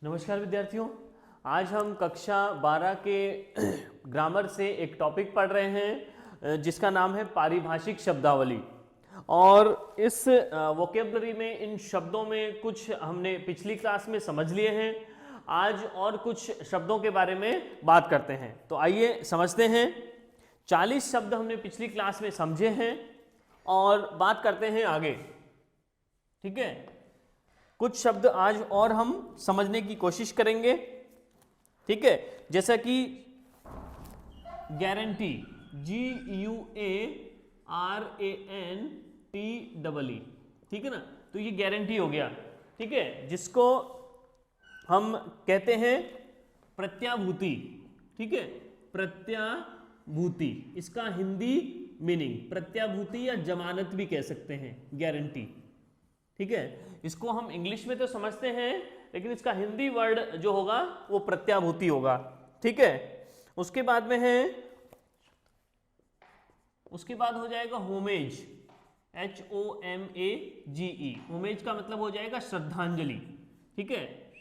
नमस्कार विद्यार्थियों, आज हम कक्षा 12 के ग्रामर से एक टॉपिक पढ़ रहे हैं जिसका नाम है पारिभाषिक शब्दावली। और इस वोकेबलरी में इन शब्दों में कुछ हमने पिछली क्लास में समझ लिए हैं। आज और कुछ शब्दों के बारे में बात करते हैं, तो आइए समझते हैं। 40 शब्द हमने पिछली क्लास में समझे हैं और बात करते हैं आगे। ठीक है, कुछ शब्द आज और हम समझने की कोशिश करेंगे। ठीक है, जैसा कि गारंटी, GUARANTEE, ठीक है ना, तो ये गारंटी हो गया। ठीक है, जिसको हम कहते हैं प्रत्याभूति। ठीक है, प्रत्याभूति, इसका हिंदी मीनिंग प्रत्याभूति या जमानत भी कह सकते हैं, गारंटी। ठीक है, इसको हम इंग्लिश में तो समझते हैं, लेकिन इसका हिंदी वर्ड जो होगा वो प्रत्याभूति होगा। ठीक है, उसके बाद में है, उसके बाद हो जाएगा होमेज, HOMAGE। होमेज का मतलब हो जाएगा श्रद्धांजलि। ठीक है,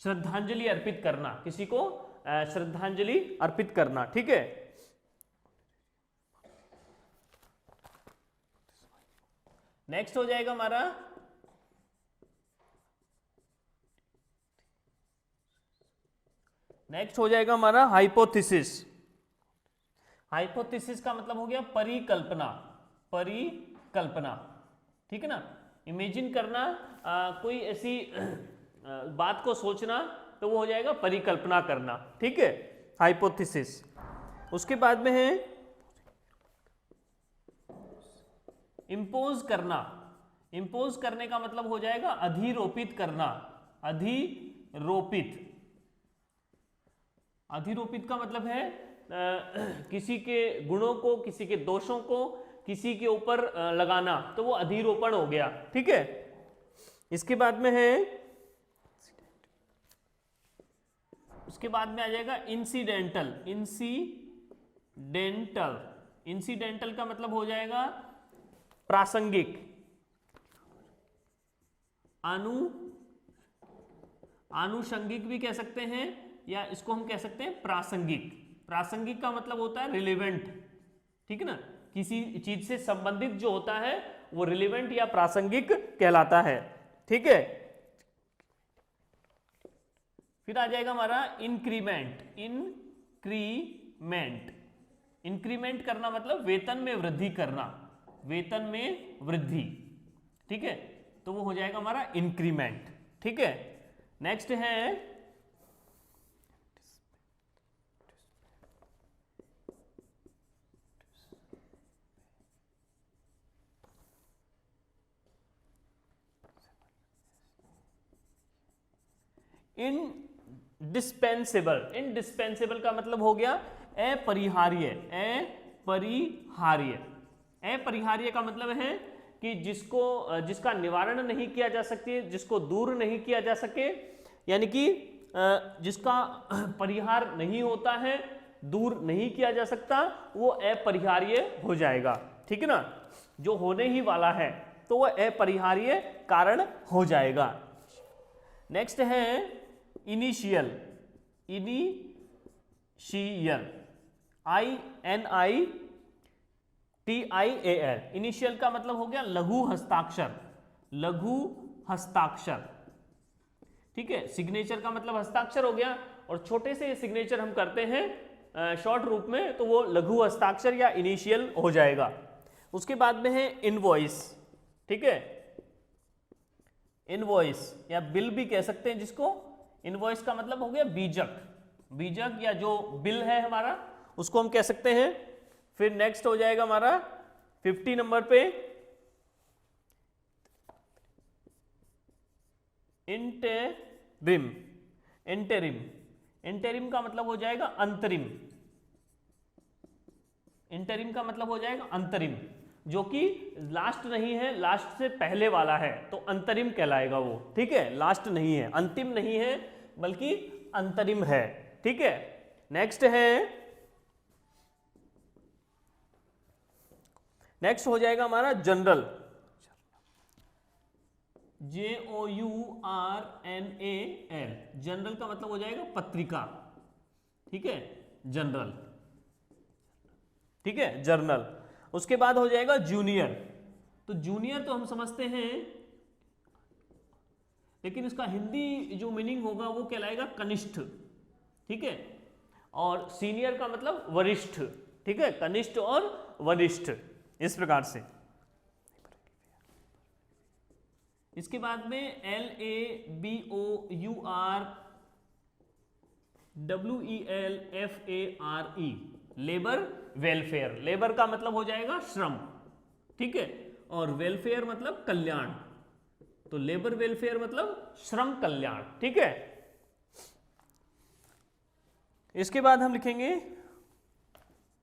श्रद्धांजलि अर्पित करना, किसी को श्रद्धांजलि अर्पित करना। ठीक है, नेक्स्ट हो जाएगा हमारा हाइपोथेसिस। हाइपोथेसिस का मतलब हो गया परिकल्पना, परिकल्पना। ठीक है ना, इमेजिन करना, कोई ऐसी बात को सोचना, तो वो हो जाएगा परिकल्पना करना। ठीक है, हाइपोथेसिस। उसके बाद में है इंपोज करना। इंपोज करने का मतलब हो जाएगा अधिरोपित करना, अधिरोपित। अधिरोपित का मतलब है किसी के गुणों को, किसी के दोषों को किसी के ऊपर लगाना, तो वो अधिरोपण हो गया। ठीक है, इसके बाद में है, उसके बाद में आ जाएगा इंसिडेंटल। इंसिडेंटल, इंसिडेंटल का मतलब हो जाएगा प्रासंगिक, आनुषंगिक भी कह सकते हैं, या इसको हम कह सकते हैं प्रासंगिक। प्रासंगिक का मतलब होता है रिलेवेंट। ठीक है ना, किसी चीज से संबंधित जो होता है वो रिलेवेंट या प्रासंगिक कहलाता है। ठीक है, फिर आ जाएगा हमारा इंक्रीमेंट। इंक्रीमेंट, इंक्रीमेंट करना मतलब वेतन में वृद्धि करना, वेतन में वृद्धि। ठीक है, तो वो हो जाएगा हमारा इंक्रीमेंट। ठीक है, नेक्स्ट है इनडिस्पेंसेबल। इनडिस्पेंसेबल का मतलब हो गया अपरिहार्य, अपरिहार्य। अपरिहार्य का मतलब है कि जिसका निवारण नहीं किया जा सके, जिसको दूर नहीं किया जा सके, यानी कि जिसका परिहार नहीं होता है, दूर नहीं किया जा सकता, वो अपरिहार्य हो जाएगा। ठीक है ना, जो होने ही वाला है तो वो अपरिहार्य कारण हो जाएगा। नेक्स्ट है इनिशियल। Initial, INITIAL। इनिशियल का मतलब हो गया लघु हस्ताक्षर, लघु हस्ताक्षर। ठीक है, सिग्नेचर का मतलब हस्ताक्षर हो गया, और छोटे से सिग्नेचर हम करते हैं शॉर्ट रूप में, तो वो लघु हस्ताक्षर या इनिशियल हो जाएगा। उसके बाद में है इनवॉइस। ठीक है, इनवॉइस या बिल भी कह सकते हैं जिसको। इनवॉइस का मतलब हो गया बीजक, बीजक या जो बिल है हमारा, उसको हम कह सकते हैं। फिर नेक्स्ट हो जाएगा हमारा 50 नंबर पे इंटरिम। इंटरिम, इंटरिम का मतलब हो जाएगा अंतरिम। इंटरिम का मतलब हो जाएगा अंतरिम, जो कि लास्ट नहीं है, लास्ट से पहले वाला है, तो अंतरिम कहलाएगा वो। ठीक है, लास्ट नहीं है, अंतिम नहीं है, बल्कि अंतरिम है। ठीक है, नेक्स्ट है, नेक्स्ट हो जाएगा हमारा जनरल। JOURNAL, जनरल का मतलब हो जाएगा पत्रिका, ठीक है, जनरल, ठीक है, जर्नल। उसके बाद हो जाएगा जूनियर, तो जूनियर तो हम समझते हैं, लेकिन इसका हिंदी जो मीनिंग होगा वो कहलाएगा कनिष्ठ, ठीक है, और सीनियर का मतलब वरिष्ठ, ठीक है, कनिष्ठ और वरिष्ठ, इस प्रकार से। इसके बाद में LABOURWELFARE, लेबर वेलफेयर, लेबर का मतलब हो जाएगा श्रम, ठीक है, और वेलफेयर मतलब कल्याण, तो लेबर वेलफेयर मतलब श्रम कल्याण, ठीक है। इसके बाद हम लिखेंगे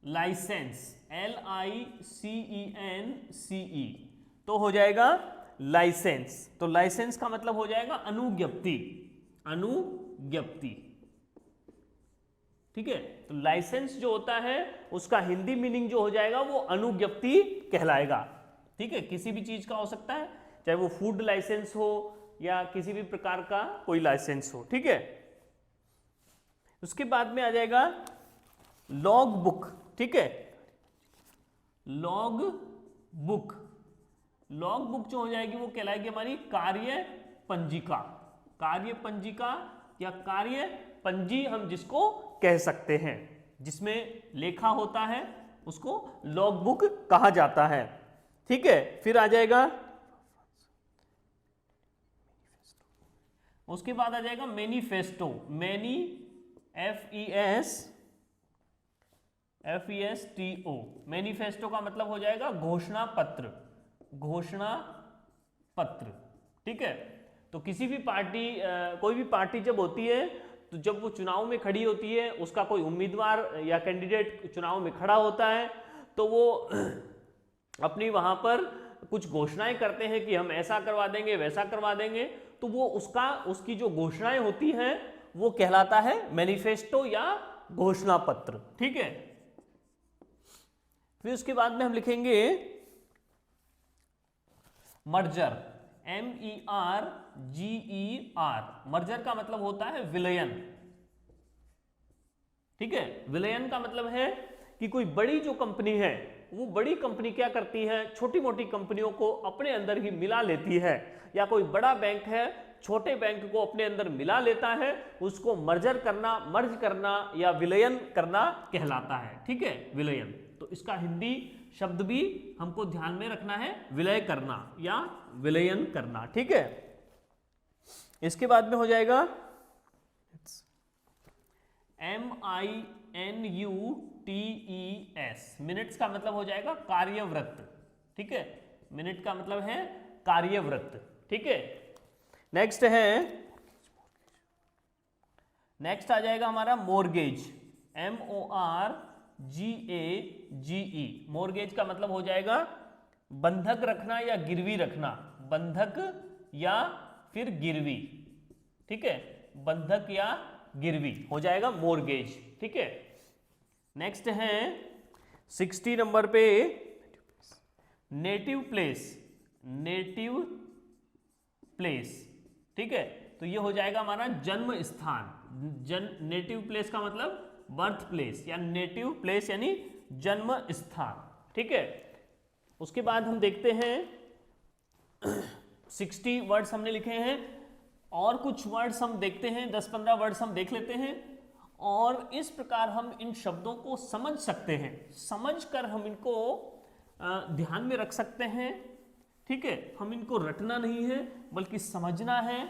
लाइसेंस, LICENCE, तो हो जाएगा लाइसेंस, तो लाइसेंस का मतलब हो जाएगा अनुज्ञप्ति, अनुज्ञप्ति, ठीक है। तो लाइसेंस जो होता है उसका हिंदी मीनिंग जो हो जाएगा वो अनुज्ञप्ति कहलाएगा, ठीक है, किसी भी चीज का हो सकता है, चाहे वो फूड लाइसेंस हो या किसी भी प्रकार का कोई लाइसेंस हो, ठीक है। उसके बाद में आ जाएगा लॉग बुक, ठीक है, लॉग बुक, लॉग बुक जो हो जाएगी वो कहलाएगी हमारी कार्य पंजिका, कार्य पंजिका या कार्य पंजी हम जिसको कह सकते हैं, जिसमें लेखा होता है उसको लॉग बुक कहा जाता है, ठीक है। फिर आ जाएगा, उसके बाद आ जाएगा मैनिफेस्टो, मैनी FESTO, मैनिफेस्टो का मतलब हो जाएगा घोषणा पत्र, घोषणा पत्र, ठीक है। तो किसी भी पार्टी, कोई भी पार्टी जब होती है तो जब वो चुनाव में खड़ी होती है, उसका कोई उम्मीदवार या कैंडिडेट चुनाव में खड़ा होता है, तो वो अपनी वहां पर कुछ घोषणाएं करते हैं कि हम ऐसा करवा देंगे, वैसा करवा देंगे, तो वो उसकी जो घोषणाएं होती हैं वो कहलाता है मैनिफेस्टो या घोषणा पत्र, ठीक है। फिर उसके बाद में हम लिखेंगे मर्जर, MERGER, मर्जर का मतलब होता है विलयन, ठीक है। विलयन का मतलब है कि कोई बड़ी जो कंपनी है, वो बड़ी कंपनी क्या करती है, छोटी मोटी कंपनियों को अपने अंदर ही मिला लेती है, या कोई बड़ा बैंक है छोटे बैंक को अपने अंदर मिला लेता है, उसको मर्जर करना, मर्ज करना या विलयन करना कहलाता है, ठीक है, विलयन। तो इसका हिंदी शब्द भी हमको ध्यान में रखना है, विलय करना या विलयन करना, ठीक है। इसके बाद में हो जाएगा MINUTES, मिनट्स का मतलब हो जाएगा कार्यव्रत, ठीक है, मिनट का मतलब है कार्यव्रत, ठीक है। नेक्स्ट आ जाएगा हमारा मोर्गेज, MORGAGE, मोर्गेज का मतलब हो जाएगा बंधक रखना या गिरवी रखना, बंधक या फिर गिरवी, ठीक है, बंधक या गिरवी हो जाएगा मोर्गेज, ठीक है। नेक्स्ट है 60 नंबर पे नेटिव प्लेस, नेटिव प्लेस, ठीक है, तो ये हो जाएगा हमारा जन्म स्थान, नेटिव प्लेस का मतलब बर्थ प्लेस या नेटिव प्लेस यानी जन्म स्थान, ठीक है। उसके बाद हम देखते हैं 60 वर्ड्स हमने लिखे हैं, और कुछ वर्ड्स हम देखते हैं, 10-15 वर्ड्स हम देख लेते हैं, और इस प्रकार हम इन शब्दों को समझ सकते हैं, समझकर हम इनको ध्यान में रख सकते हैं, ठीक है। हम इनको रटना नहीं है बल्कि समझना है,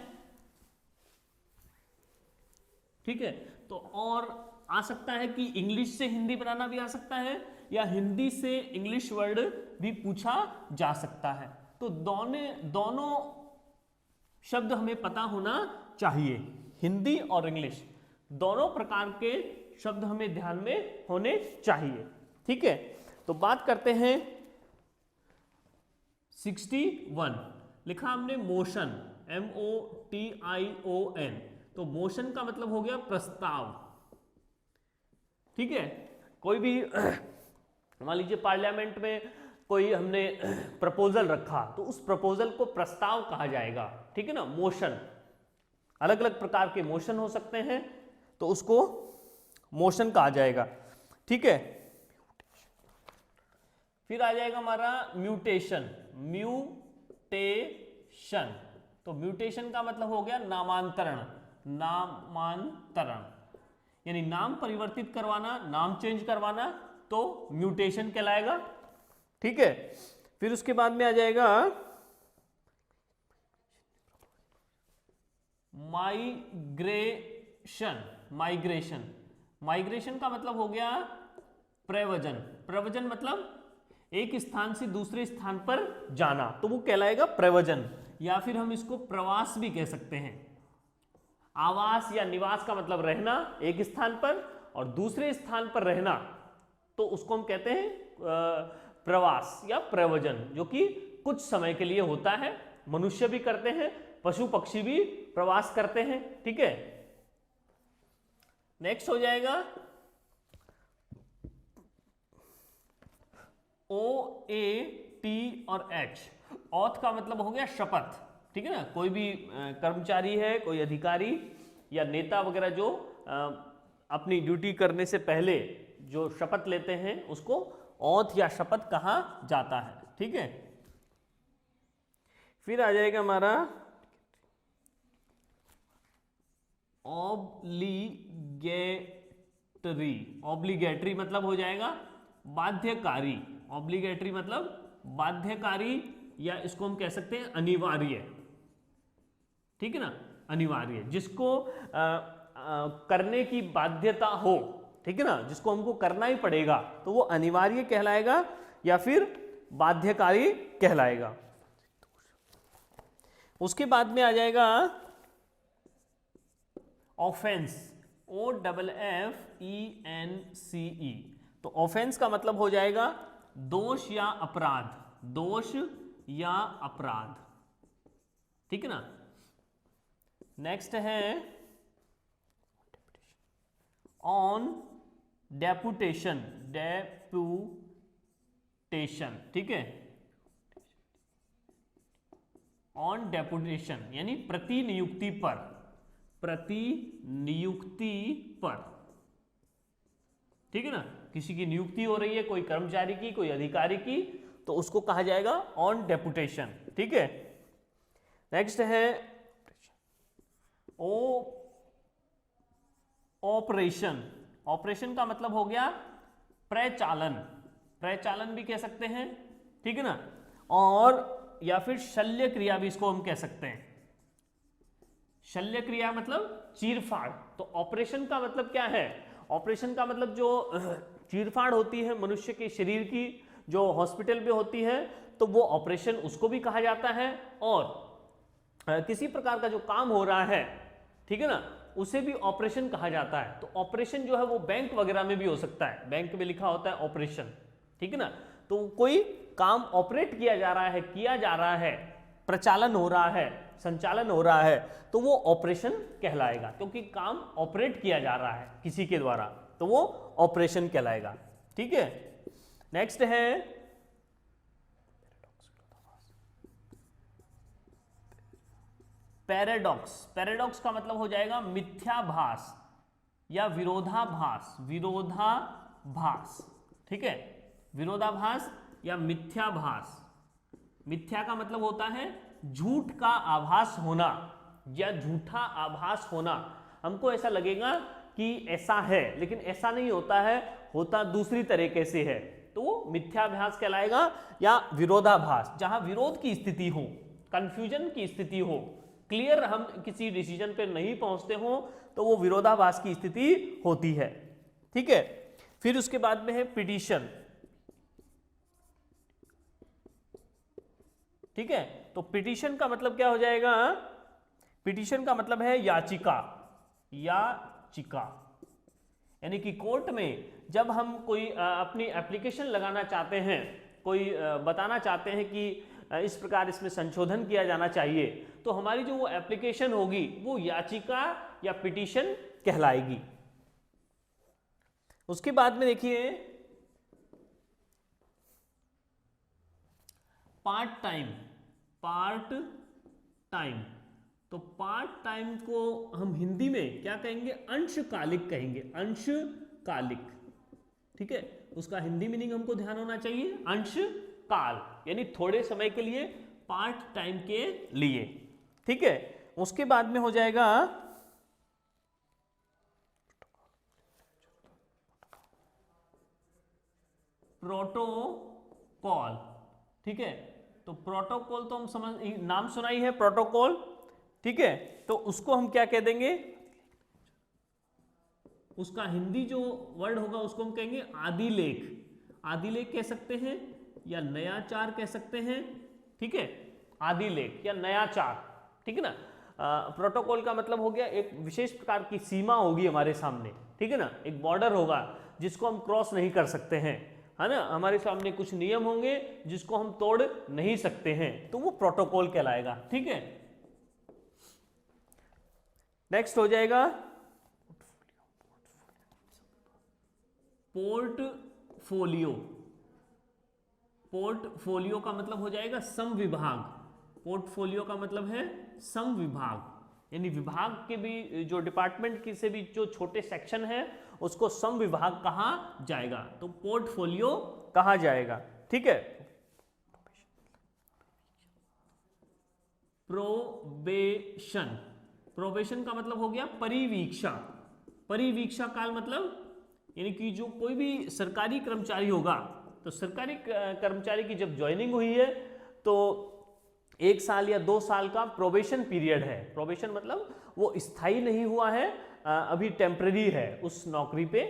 ठीक है। तो और आ सकता है कि इंग्लिश से हिंदी बनाना भी आ सकता है, या हिंदी से इंग्लिश वर्ड भी पूछा जा सकता है, तो दोनों शब्द हमें पता होना चाहिए, हिंदी और इंग्लिश दोनों प्रकार के शब्द हमें ध्यान में होने चाहिए, ठीक है। तो बात करते हैं 61, लिखा हमने मोशन, MOTION, तो मोशन का मतलब हो गया प्रस्ताव, ठीक है। कोई भी मान लीजिए पार्लियामेंट में कोई हमने प्रपोजल रखा तो उस प्रपोजल को प्रस्ताव कहा जाएगा, ठीक है ना। मोशन, अलग अलग प्रकार के मोशन हो सकते हैं तो उसको मोशन कहा जाएगा, ठीक है। फिर आ जाएगा हमारा म्यूटेशन। म्यूटेशन, तो म्यूटेशन का मतलब हो गया नामांतरण। नामांतरण यानी नाम परिवर्तित करवाना, नाम चेंज करवाना, तो म्यूटेशन कहलाएगा, ठीक है। फिर उसके बाद में आ जाएगा माइग्रेशन। माइग्रेशन, माइग्रेशन का मतलब हो गया प्रव्रजन। प्रव्रजन मतलब एक स्थान से दूसरे स्थान पर जाना, तो वो कहलाएगा प्रव्रजन। या फिर हम इसको प्रवास भी कह सकते हैं। आवास या निवास का मतलब रहना एक स्थान पर, और दूसरे स्थान पर रहना, तो उसको हम कहते हैं प्रवास या प्रव्रजन, जो कि कुछ समय के लिए होता है। मनुष्य भी करते हैं, पशु पक्षी भी प्रवास करते हैं, ठीक है। नेक्स्ट हो जाएगा OAT और H। ऑथ का मतलब हो गया शपथ, ठीक है ना। कोई भी कर्मचारी है, कोई अधिकारी या नेता वगैरह जो अपनी ड्यूटी करने से पहले जो शपथ लेते हैं उसको ऑथ या शपथ कहा जाता है, ठीक है। फिर आ जाएगा हमारा ऑब्लिगेटरी। ऑब्लिगेटरी मतलब हो जाएगा बाध्यकारी। ऑब्लिगेटरी मतलब बाध्यकारी, या इसको हम कह सकते हैं अनिवार्य, ठीक है ना। अनिवार्य, जिसको करने की बाध्यता हो, ठीक है ना, जिसको हमको करना ही पड़ेगा, तो वो अनिवार्य कहलाएगा या फिर बाध्यकारी कहलाएगा। उसके बाद में आ जाएगा ऑफेंस। OFFENCE। तो ऑफेंस का मतलब हो जाएगा दोष या अपराध। दोष या अपराध, ठीक है ना। नेक्स्ट है ऑन डेपुटेशन। डेपुटेशन, ठीक है। ऑन डेपुटेशन यानी प्रतिनियुक्ति पर। प्रतिनियुक्ति पर, ठीक है ना। किसी की नियुक्ति हो रही है, कोई कर्मचारी की, कोई अधिकारी की, तो उसको कहा जाएगा ऑन डेपुटेशन, ठीक है। नेक्स्ट है ऑपरेशन। ऑपरेशन का मतलब हो गया प्रचालन। प्रचालन भी कह सकते हैं, ठीक है ना। और या फिर शल्य क्रिया भी इसको हम कह सकते हैं। शल्य क्रिया मतलब चीरफाड़। तो ऑपरेशन का मतलब क्या है? ऑपरेशन का मतलब जो चीरफाड़ होती है मनुष्य के शरीर की, जो हॉस्पिटल में होती है, तो वो ऑपरेशन उसको भी कहा जाता है। और किसी प्रकार का जो काम हो रहा है, ठीक है ना, उसे भी ऑपरेशन कहा जाता है। तो ऑपरेशन जो है वो बैंक वगैरह में भी हो सकता है, बैंक में लिखा होता है ऑपरेशन, ठीक है ना। तो कोई काम ऑपरेट किया जा रहा है, प्रचालन हो रहा है, संचालन हो रहा है, तो वो ऑपरेशन कहलाएगा, क्योंकि काम ऑपरेट किया जा रहा है किसी के द्वारा, तो वो ऑपरेशन कहलाएगा, ठीक है। नेक्स्ट है पैराडॉक्स। पैराडॉक्स का मतलब हो जाएगा मिथ्याभास या विरोधाभास। विरोधाभास, ठीक है। विरोधाभास या मिथ्याभास। मिथ्या का मतलब होता है झूठ का आभास होना या झूठा आभास होना। हमको ऐसा लगेगा कि ऐसा है, लेकिन ऐसा नहीं होता है, होता दूसरी तरीके से है, तो वो मिथ्याभास कहलाएगा। या विरोधाभास, जहां विरोध की स्थिति हो, कंफ्यूजन की स्थिति हो, क्लियर हम किसी डिसीजन पे नहीं पहुंचते हो, तो वो विरोधाभास की स्थिति होती है, ठीक है। फिर उसके बाद में है पिटीशन, ठीक है। तो पिटीशन का मतलब क्या हो जाएगा? पिटीशन का मतलब है याचिका। याचिका यानी कि कोर्ट में जब हम कोई अपनी एप्लीकेशन लगाना चाहते हैं, कोई बताना चाहते हैं कि इस प्रकार इसमें संशोधन किया जाना चाहिए, तो हमारी जो वो एप्लीकेशन होगी वो याचिका या पिटीशन कहलाएगी। उसके बाद में देखिए पार्ट टाइम। तो पार्ट टाइम को हम हिंदी में क्या कहेंगे? अंशकालिक कहेंगे, अंशकालिक। ठीक है, उसका हिंदी मीनिंग हमको ध्यान होना चाहिए, अंशकाल, यानी थोड़े समय के लिए, पार्ट टाइम के लिए। ठीक है, उसके बाद में हो जाएगा प्रोटोकॉल। ठीक है, तो प्रोटोकॉल तो हम समझ, नाम सुना ही है प्रोटोकॉल। ठीक है, तो उसको हम क्या कह देंगे? उसका हिंदी जो वर्ड होगा उसको हम कहेंगे आदिलेख। आदिलेख कह सकते हैं या नयाचार कह सकते हैं। ठीक है, आदिलेख या नयाचार। ठीक है ना। प्रोटोकॉल का मतलब हो गया एक विशेष प्रकार की सीमा होगी हमारे सामने। ठीक है ना, एक बॉर्डर होगा जिसको हम क्रॉस नहीं कर सकते हैं, है ना। हमारे सामने कुछ नियम होंगे जिसको हम तोड़ नहीं सकते हैं, तो वो प्रोटोकॉल कहलाएगा। ठीक है, नेक्स्ट हो जाएगा पोर्टफोलियो। पोर्टफोलियो का मतलब हो जाएगा समविभाग। पोर्टफोलियो का मतलब है समविभाग, यानी विभाग के भी, जो डिपार्टमेंट की से भी जो छोटे सेक्शन है उसको समविभाग कहा जाएगा, तो पोर्टफोलियो कहा जाएगा। ठीक है, प्रोबेशन। प्रोबेशन का मतलब हो गया परिवीक्षा। परिवीक्षा काल मतलब यानी कि जो कोई भी सरकारी कर्मचारी होगा, तो सरकारी कर्मचारी की जब ज्वाइनिंग हुई है तो 1 साल या 2 साल का प्रोबेशन पीरियड है। प्रोबेशन मतलब वो स्थायी नहीं हुआ है, अभी टेम्पररी है उस नौकरी पे।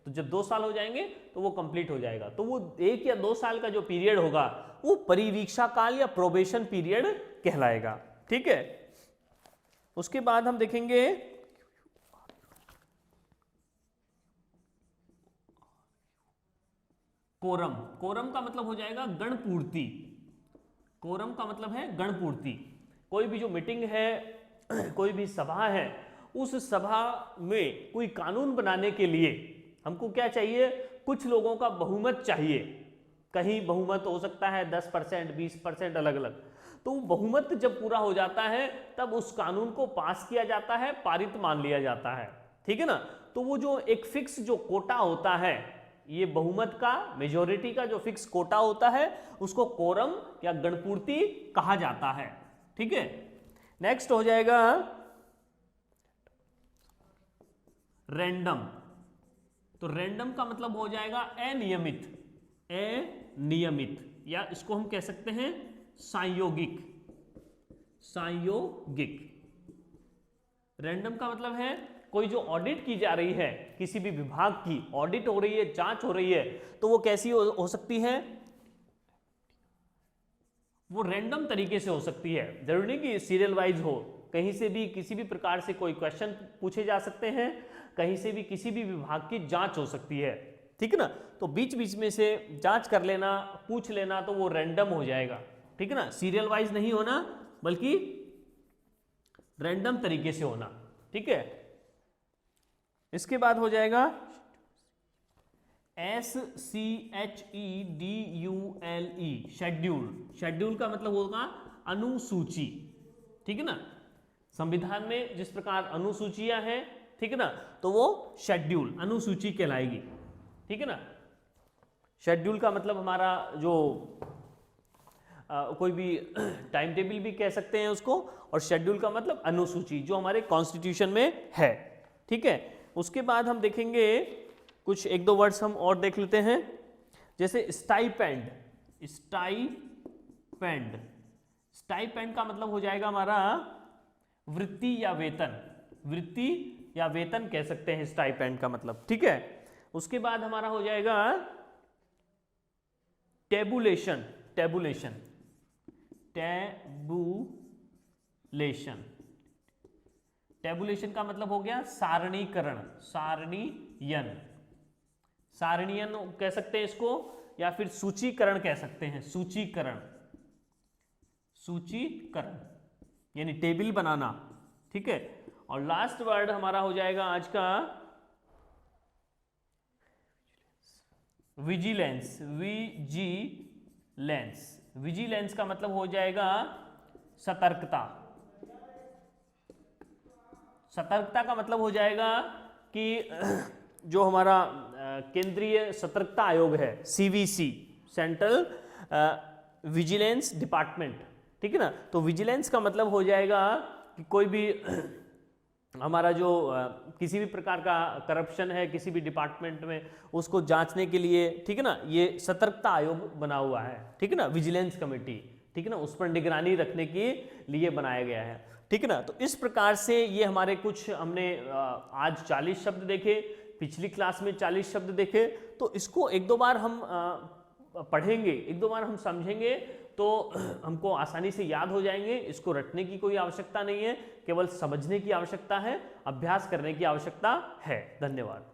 तो जब 2 साल हो जाएंगे तो वो कंप्लीट हो जाएगा, तो वो 1 या 2 साल का जो पीरियड होगा वो परिवीक्षा काल या प्रोबेशन पीरियड कहलाएगा। ठीक है, उसके बाद हम देखेंगे कोरम। कोरम का मतलब हो जाएगा गणपूर्ति। कोरम का मतलब है गणपूर्ति। कोई भी जो मीटिंग है, कोई भी सभा है, उस सभा में कोई कानून बनाने के लिए हमको क्या चाहिए? कुछ लोगों का बहुमत चाहिए। कहीं बहुमत हो सकता है 10%, 20%, अलग अलग। तो बहुमत जब पूरा हो जाता है तब उस कानून को पास किया जाता है, पारित मान लिया जाता है। ठीक है ना। तो वो जो एक फिक्स जो कोटा होता है, ये बहुमत का, मेजोरिटी का जो फिक्स कोटा होता है, उसको कोरम या गणपूर्ति कहा जाता है। ठीक है, नेक्स्ट हो जाएगा रैंडम। तो रैंडम का मतलब हो जाएगा अनियमित। अनियमित, या इसको हम कह सकते हैं संयोगिक। संयोगिक। रैंडम का मतलब है कोई जो ऑडिट की जा रही है, किसी भी विभाग की ऑडिट हो रही है, जांच हो रही है, तो वो कैसी हो सकती है? वो रैंडम तरीके से हो सकती है। जरूरी नहीं कि सीरियल वाइज हो, कहीं से भी किसी भी प्रकार से कोई क्वेश्चन पूछे जा सकते हैं, कहीं से भी किसी भी विभाग की जांच हो सकती है। ठीक है ना, तो बीच बीच में से जांच कर लेना, पूछ लेना, तो वो रैंडम हो जाएगा। ठीक है ना, सीरियल वाइज नहीं होना बल्कि रैंडम तरीके से होना। ठीक है, इसके बाद हो जाएगा SCHEDULE, शेड्यूल। शेड्यूल का मतलब होगा अनुसूची। ठीक है ना, संविधान में जिस प्रकार अनुसूचियां हैं, ठीक है ना, तो वो शेड्यूल, अनुसूची कहलाएगी। ठीक है ना, शेड्यूल का मतलब हमारा जो कोई भी टाइम टेबल भी कह सकते हैं उसको, और शेड्यूल का मतलब अनुसूची जो हमारे कॉन्स्टिट्यूशन में है। ठीक है, उसके बाद हम देखेंगे कुछ 1-2 वर्ड्स हम और देख लेते हैं, जैसे स्टाइपेंड। स्टाइपेंड। स्टाइपेंड का मतलब हो जाएगा हमारा वृत्ति या वेतन। वृत्ति या वेतन कह सकते हैं स्टाइपेंड का मतलब। ठीक है, उसके बाद हमारा हो जाएगा टेबुलेशन। टेबुलेशन। टेबुलेशन। टेबुलेशन का मतलब हो गया सारणीकरण। सारणीयन। सारणीयन कह सकते हैं इसको, या फिर सूचीकरण कह सकते हैं। सूचीकरण। सूचीकरण यानी टेबल बनाना। ठीक है, और लास्ट वर्ड हमारा हो जाएगा आज का विजिलेंस। विजिलेंस। विजिलेंस का मतलब हो जाएगा सतर्कता। सतर्कता का मतलब हो जाएगा कि जो हमारा केंद्रीय सतर्कता आयोग है, सीवीसी, सेंट्रल विजिलेंस डिपार्टमेंट, ठीक है ना। तो विजिलेंस का मतलब हो जाएगा कि कोई भी हमारा जो किसी भी प्रकार का करप्शन है किसी भी डिपार्टमेंट में, उसको जांचने के लिए, ठीक है ना, ये सतर्कता आयोग बना हुआ है, ठीक है ना, विजिलेंस कमेटी, ठीक है ना, उस पर निगरानी रखने के लिए बनाया गया है, ठीक है ना। तो इस प्रकार से ये हमारे कुछ हमने आज 40 शब्द देखे, पिछली क्लास में 40 शब्द देखे, तो इसको एक दो बार हम पढ़ेंगे, एक दो बार हम समझेंगे तो हमको आसानी से याद हो जाएंगे। इसको रटने की कोई आवश्यकता नहीं है, केवल समझने की आवश्यकता है, अभ्यास करने की आवश्यकता है। धन्यवाद।